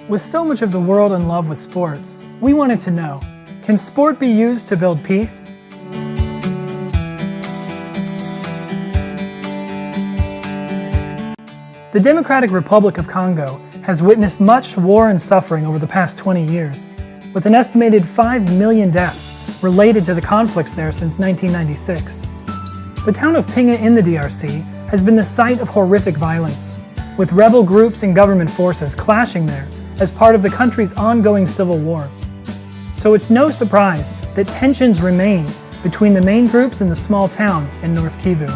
With so much of the world in love with sports, we wanted to know, can sport be used to build peace? The Democratic Republic of Congo has witnessed much war and suffering over the past 20 years, with an estimated 5 million deaths related to the conflicts there since 1996. The town of Pinga in the DRC has been the site of horrific violence, with rebel groups and government forces clashing there as part of the country's ongoing civil war. So it's no surprise that tensions remain between the main groups in the small town in North Kivu.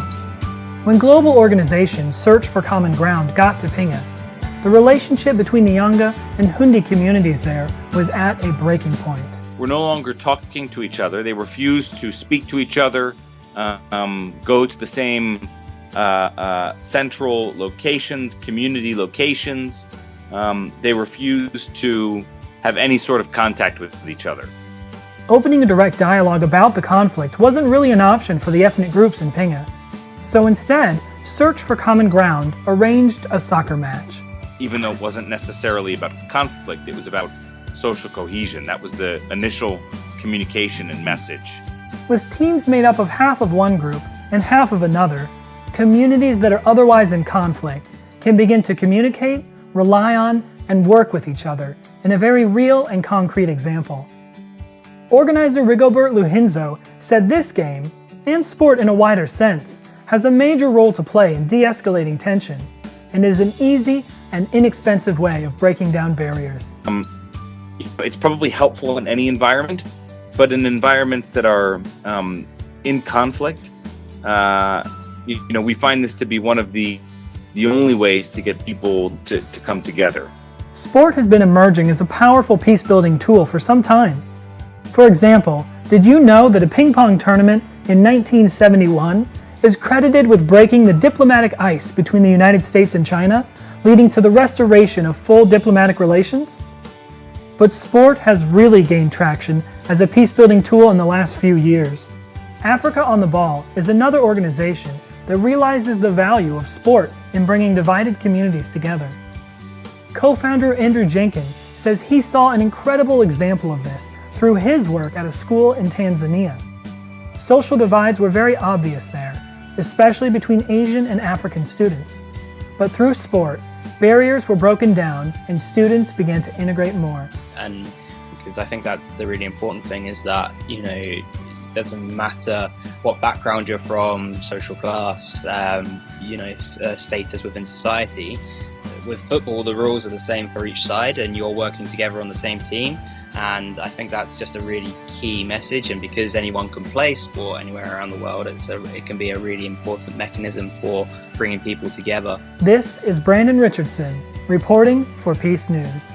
When global organizations Search for Common Ground got to Pinga, the relationship between the Yanga and Hundi communities there was at a breaking point. We're no longer talking to each other. They refuse to speak to each other, go to the same central locations, community locations. They refuse to have any sort of contact with each other. Opening a direct dialogue about the conflict wasn't really an option for the ethnic groups in Pinga. So instead, Search for Common Ground arranged a soccer match. Even though it wasn't necessarily about conflict, it was about social cohesion. That was the initial communication and message. With teams made up of half of one group and half of another, communities that are otherwise in conflict can begin to communicate, rely on, and work with each other in a very real and concrete example. Organizer Rigobert Luhinzo said this game, and sport in a wider sense, has a major role to play in de-escalating tension and is an easy and inexpensive way of breaking down barriers. It's probably helpful in any environment, but in environments that are in conflict, we find this to be one of the only ways to get people to come together. Sport has been emerging as a powerful peace-building tool for some time. For example, did you know that a ping pong tournament in 1971 is credited with breaking the diplomatic ice between the United States and China, leading to the restoration of full diplomatic relations? But sport has really gained traction as a peace-building tool in the last few years. Africa on the Ball is another organization that realizes the value of sport in bringing divided communities together. Co-founder Andrew Jenkin says he saw an incredible example of this through his work at a school in Tanzania. Social divides were very obvious there, especially between Asian and African students. But through sport, barriers were broken down and students began to integrate more. And because I think that's the really important thing is that, it doesn't matter what background you're from, social class, status within society. With football, the rules are the same for each side and you're working together on the same team. And I think that's just a really key message. And because anyone can play sport anywhere around the world, it can be a really important mechanism for bringing people together. This is Brandon Richardson, reporting for Peace News.